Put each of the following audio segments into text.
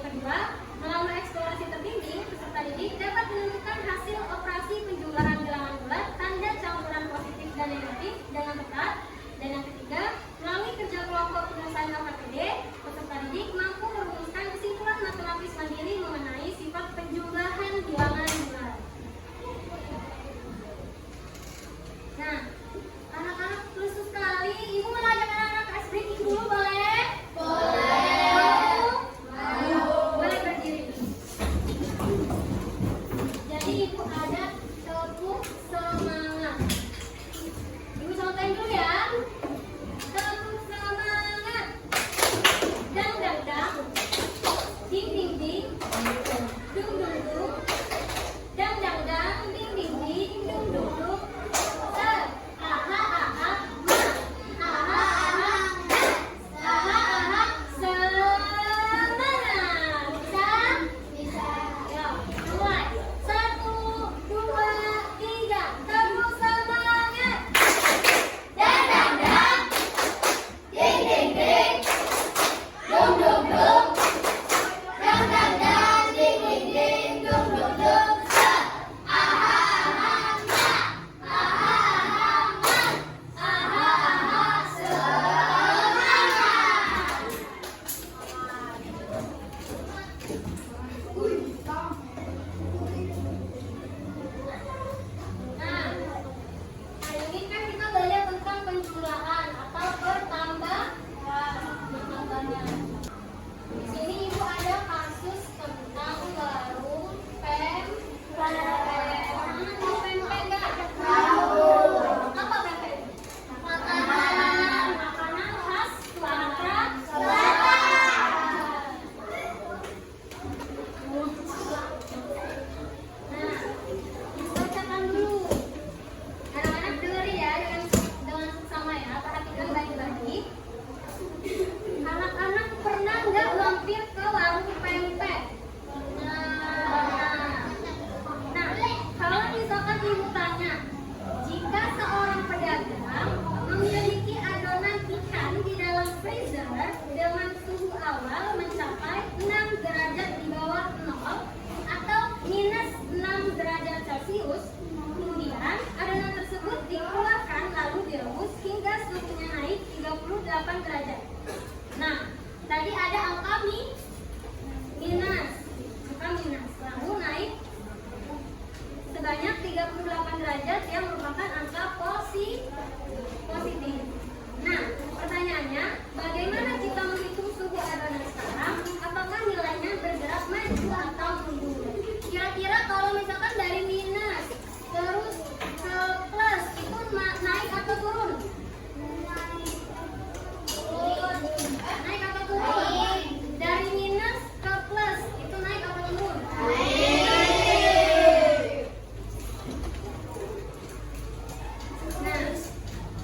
kedua, melalui eksplorasi terbimbing, peserta didik dapat menentukan hasil operasi penjumlahan bilangan bulat tanda campuran positif dan negatif dengan tepat. Dan yang ketiga, melalui kerja kelompok penyelesaian KPD, peserta didik mampu merumuskan kesimpulan matematis mandiri mengenai sifat penjumlahan bilangan bulat. Nah, anak-anak lusuh sekali. Ibu mau ajak anak-anak ice breaking dulu, boleh? Boleh. Boleh berdiri. Jadi ibu ada tepuk semangat. Ibu contohin dulu ya. Tepuk semangat. Dang dang dang. Ding ding ding. Dung dung dung. Dang dang dang. Ding ding ding. Dung dung dung. Derajat. Nah, tadi ada angka minus, lalu naik sebanyak 38 derajat yang merupakan angka positif. Nah, pertanyaannya, bagaimana kita menghitung suhu adonan sekarang? Apakah nilainya bergerak maju atau mundur? Kira-kira kalau misalkan dari minus terus ke plus itu naik atau turun? Naik atau turun? Dari minus ke plus itu naik atau turun? Nah,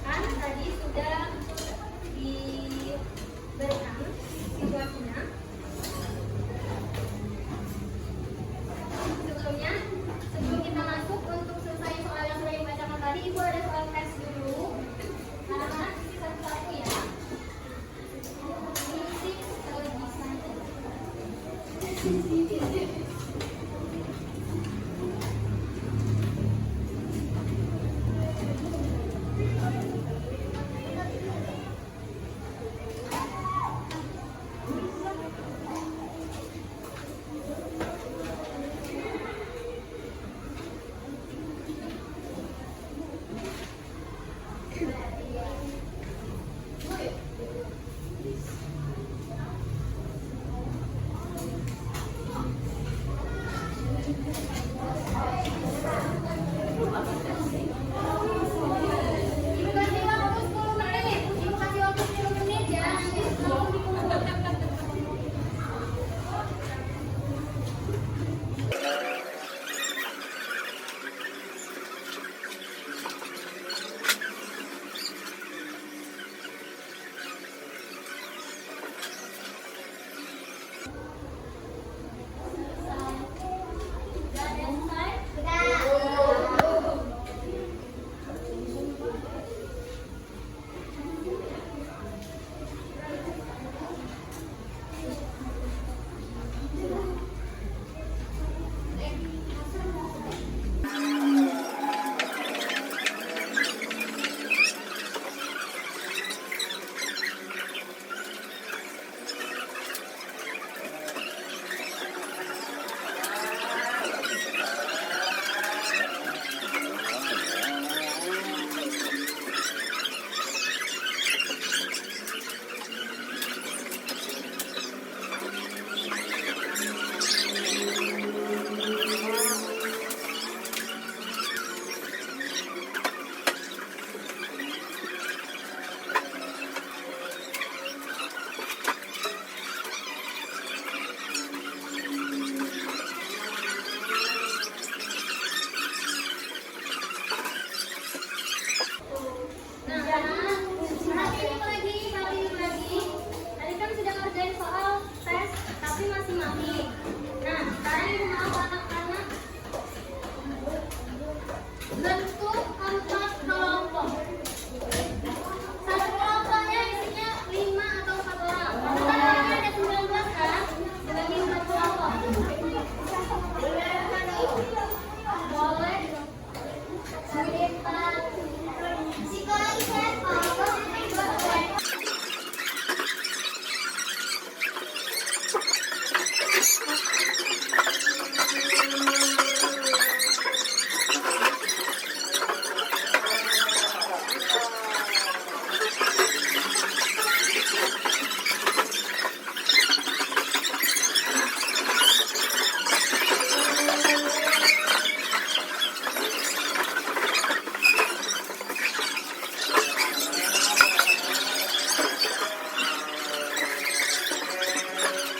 kan tadi sudah diberikan situasinya. Sebelum kita masuk untuk selesai soal yang sudah dibacakan tadi, Ibu ada soal tes dulu. Anak-anak isi satu-satu ya.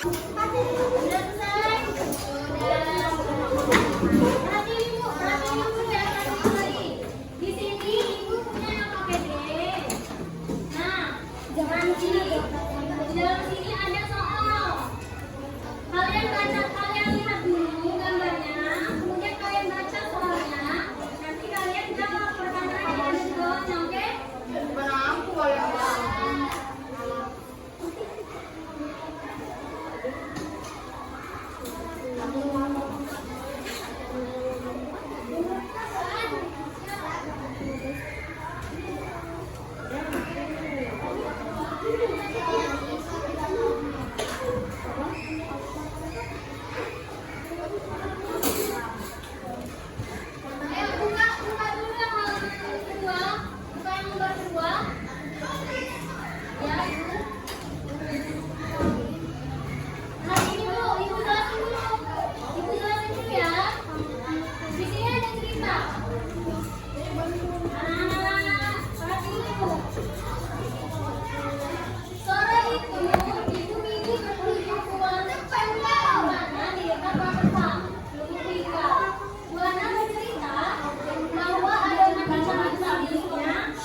Sudah selesai? Sudah. Perhatiin ibu ya, perhatiin lagi. Di sini ibu punya yang pakai D. Nah, nanti di dalam sini ada soal. Kalian lihat dulu gambarnya, kemudian kalian baca soalnya. Nanti kalian jawab pertanyaan yang ada di bawahnya, oke? Ayo buka dulu yang nomor kedua. Buka yang nomor kedua. Ya, ibu. Nah, ini dulu, ibu jelasin dulu. Ibu jelasin dulu ya. Di sini ada cerita. Anak-anak, perhatiin ibu. Sore itu, ibu Mimi berkunjung ke warung Buana di dekat Bapeta, Lubuk Linggau. Buana bercerita bahwa adonan kacang miliknya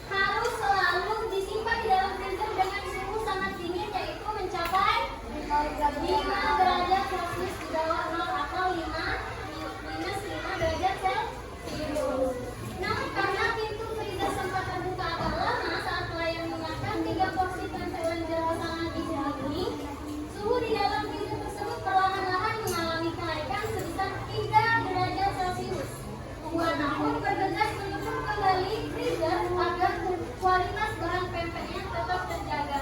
harus selalu disimpan di dalam freezer dengan suhu sangat dingin, yaitu mencapai 5 derajat Celcius di bawah 0 atau minus 5 derajat Celcius. Namun karena pintu freezer sempat terbuka agak lama saat pelayan mengantar 3 porsi tempelan jelasangan ibu ini, suhu di dalam freezer tersebut perlahan-lahan mengalami kenaikan sebesar 3 derajat Celcius. Buana pun bergegas menutup kembali freezer agar kualitas bahan pempeknya tetap terjaga.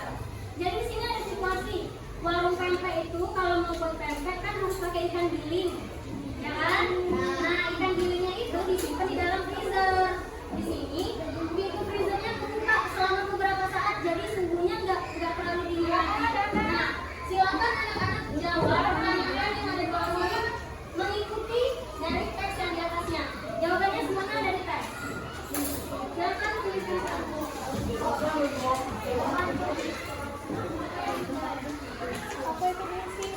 Jadi di sini ada situasi, warung pempek itu kalau mau buat pempek kan harus pakai ikan giling, ya kan? Nah, ikan gilingnya itu disimpan di dalam freezer. Di sini pintu freezernya terbuka selama beberapa saat, jadi suhunya nggak terlalu dingin lagi. Nah, silakan anak-anak jawab pertanyaan yang ada di bawah sini mengikuti dari teks yang di atasnya. Jawabannya semuanya ada di teks. Silakan tuliskan. Apa itu sih?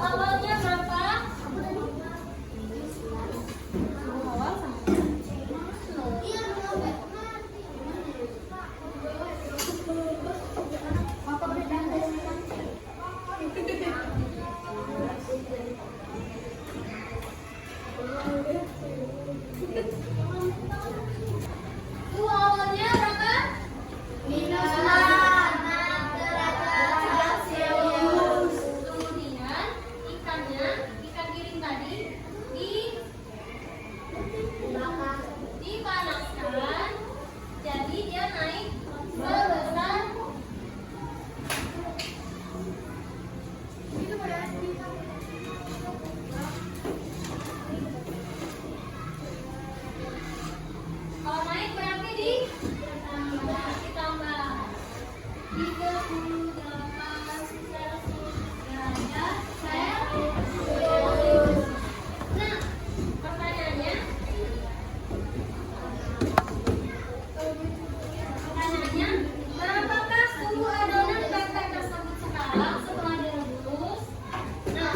awalnya berapa? Suhu awalnya berapa? Minus 6 derajat Celcius. Kemudian ikannya, ikan giring tadi dipanaskan, jadi dia naik sebesar kalau naik berarti ditambah 38 derajat Celcius. Nah, pertanyaannya berapakah suhu adonan pempek tersebut sekarang setelah direbus? Nah,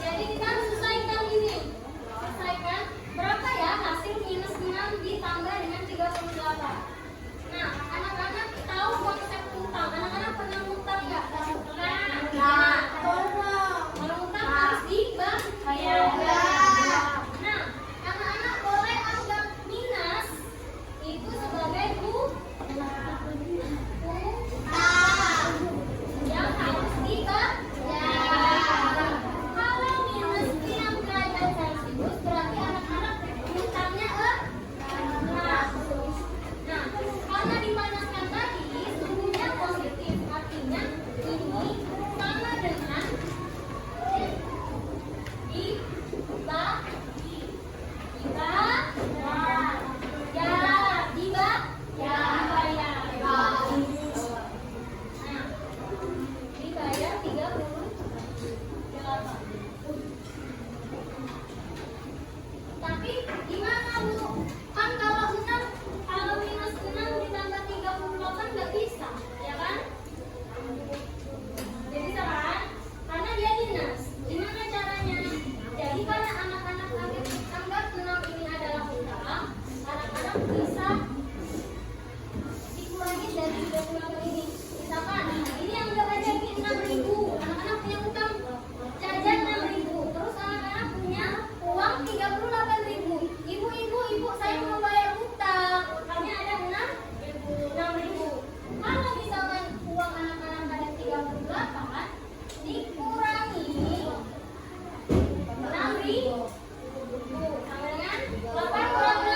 jadi kita selesaikan ini. Selesaikan berapa ya hasil minus 6 ditambah dengan 38. Nah, anak-anak tahu konsep utang. Anak-anak pernah utang nggak? Nah, kalau utang harus dibayar. Nah, anak-anak boleh anggap minus itu sebagai yang harus dibayar. Kalau minus 6 derajat Celcius berarti anak-anak utangnya nah, karena dipanaskan tadi suhunya positif, artinya ini sama dengan dibayar 38. Tapi gimana Bu? Kan kalau minus 6 ditambah 38 nggak bisa, ya kan? Jadi bisa kan? Karena dia minus. Gimana caranya? Jadi karena anak-anak anggap 6 ini adalah utang, anak-anak bisa dikurangi dari 38 ini. Misalkan, ini anggap aja 6.000. Anak-anak punya utang jajan 6.000. Terus anak-anak punya uang 38.000. Ibu, saya mau bayar utang. Hanya ada 6.000. Kalau misalkan uang anak-anak ada 38, dikurangi 6.000. Sama dengan 8 kurang 6.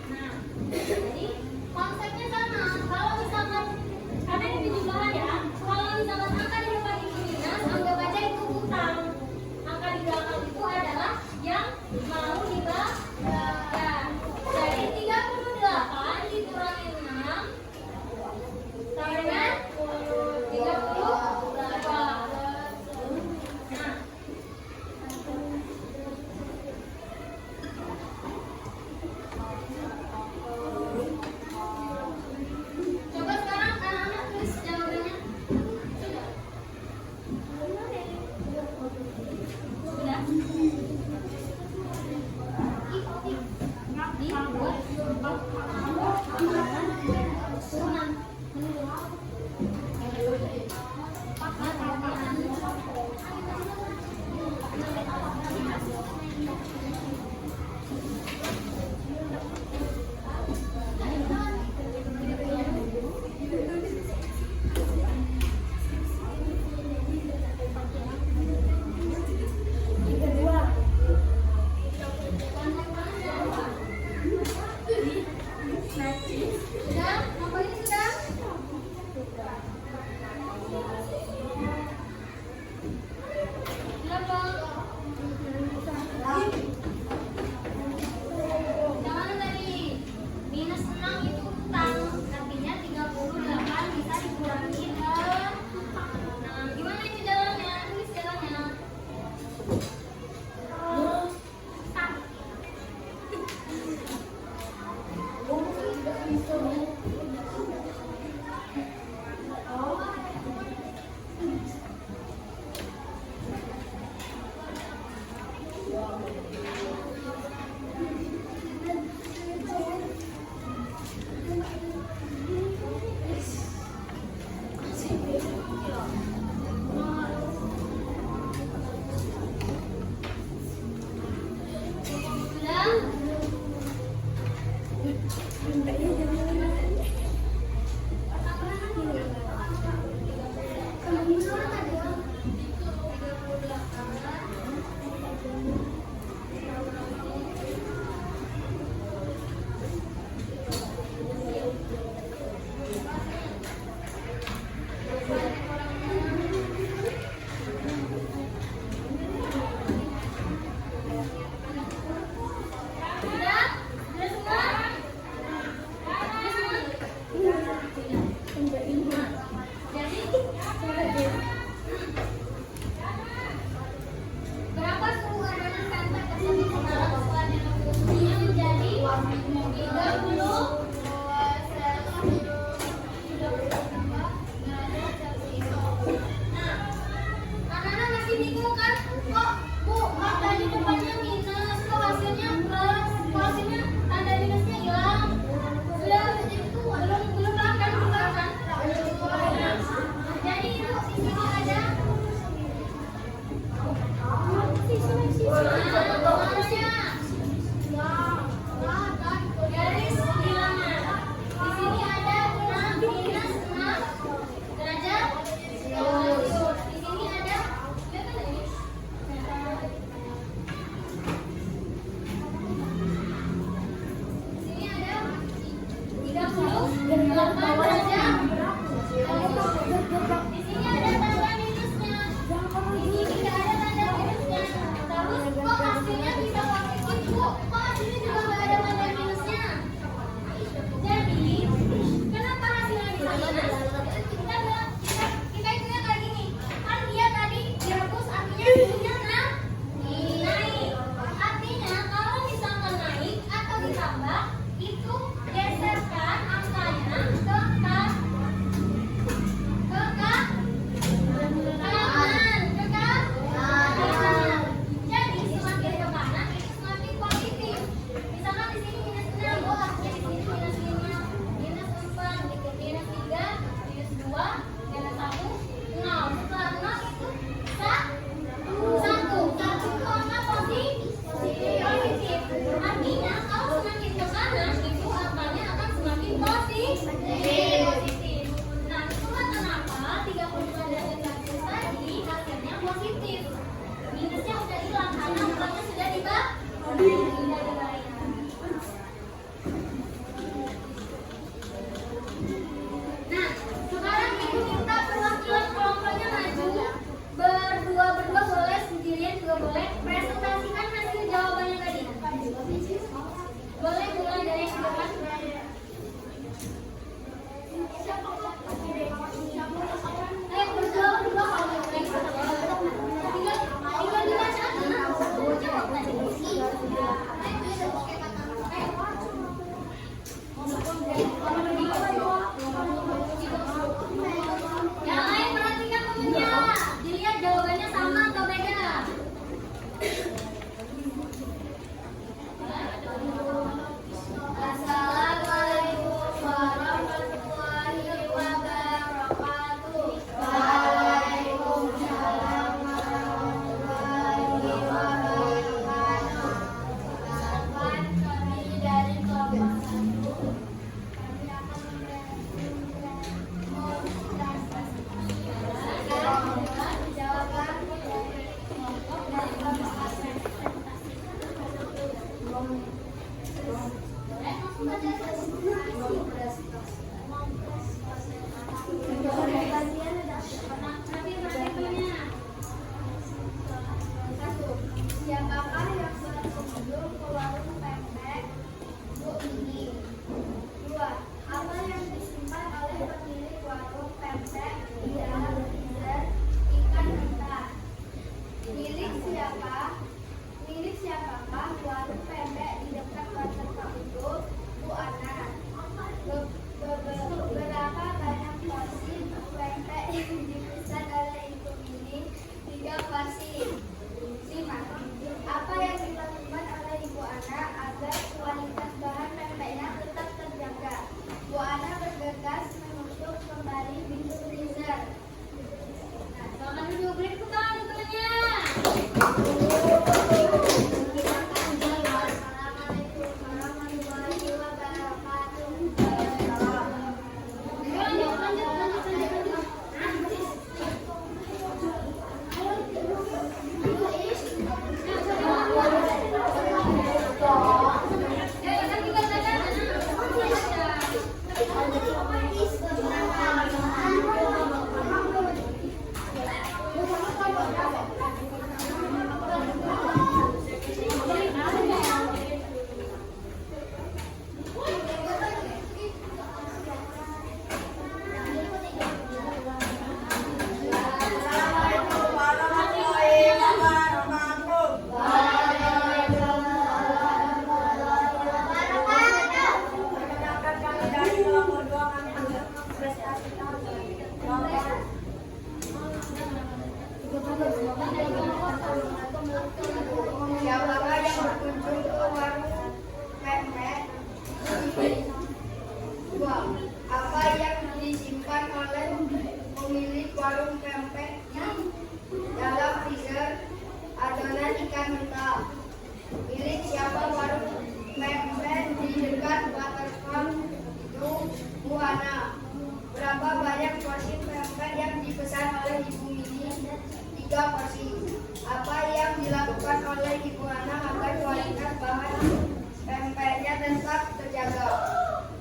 Nah, jadi konsepnya sama. Kalau misalkan karena ini penjumlahan ya, kalau misalkan angka di depan itu minus, anggap aja itu utang. Angka di belakang itu adalah yang mau dibayar. Jadi 38 dikurangi 6 sama dengan 32. Nah, coba sekarang anak-anak tulis jawabannya. Sudah? Sudah? Apa ini sudah? Apa yang disimpan oleh pemilik warung pempek dalam freezer? Adonan ikan mentah. Milik siapa warung pempek di dekat waterpark itu? Bu Ana. Berapa banyak porsi pempek yang dipesan oleh Ibu Mini? 3 porsi. Apa yang dilakukan oleh Ibu Ana agar kualitas bahan pempeknya tetap terjaga?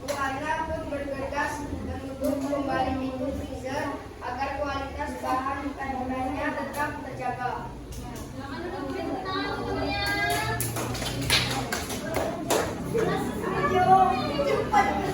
Bu Ana pun bergegas menutup kembali pintu freezer agar kualitas bahan pempeknya tetap terjaga. Silakan duduk tepuk tangan semuanya. Cepat. Cepat.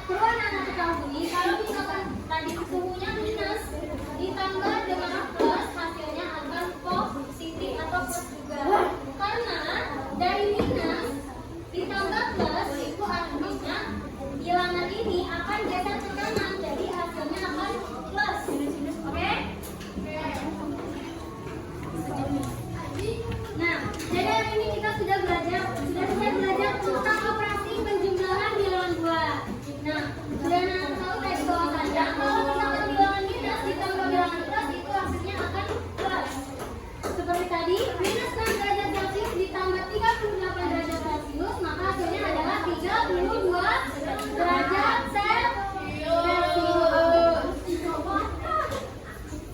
Perlu anak-anak ketahui kalau misalkan tadi suhunya minus ditambah dengan plus, hasilnya akan positif atau plus juga. Karena dari minus ditambah plus itu artinya bilangan ini akan geser ke kanan, jadi hasilnya akan plus. Oke? Nah, jadi hari ini kita sudah belajar tentang operasi penjumlahan bilangan bulat. Nah, sudah anak tahu dari bawah saja kalau misalkan bilangan minus ditambah bilangan plus itu hasilnya akan plus. Seperti tadi, minus 6 derajat Celcius ditambah 38 derajat Celcius, maka hasilnya adalah 32 derajat Celcius.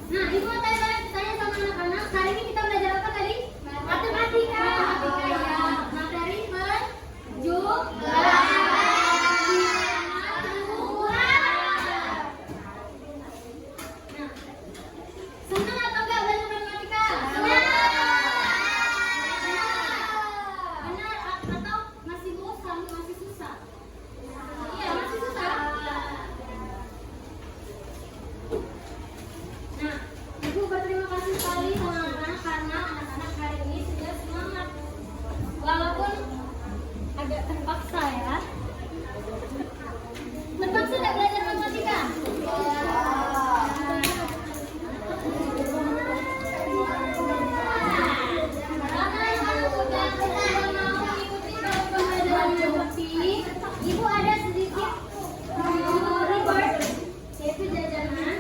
Nah, ibu mau tanya sama anak-anak, hari ini kita belajar apa tadi? Matematika. Ya, materi penjumlahan. Nah, senang atau enggak belajar matematika? Senang. Benar atau masih bosan, masih susah? Iya, masih susah. Nah, ibu berterima kasih sekali sama anak-anak karena anak-anak hari ini sudah semangat. Walaupun agak terpaksa ya. Terpaksa tidak belajar matematika? Ibu ada sedikit reward, yaitu jajanan.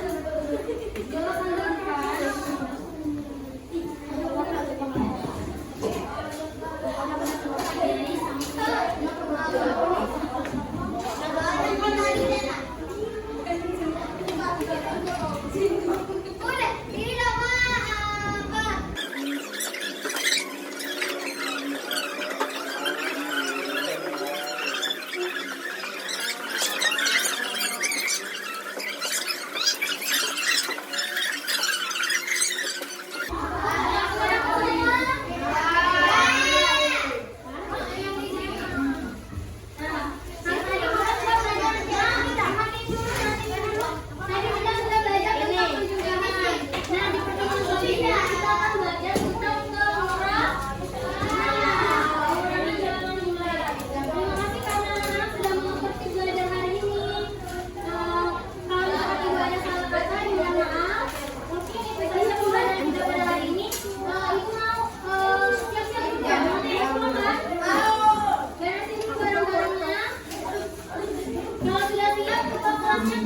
Coba kalian udah, ini nama apa? Kalau sudah siap, kita kelasnya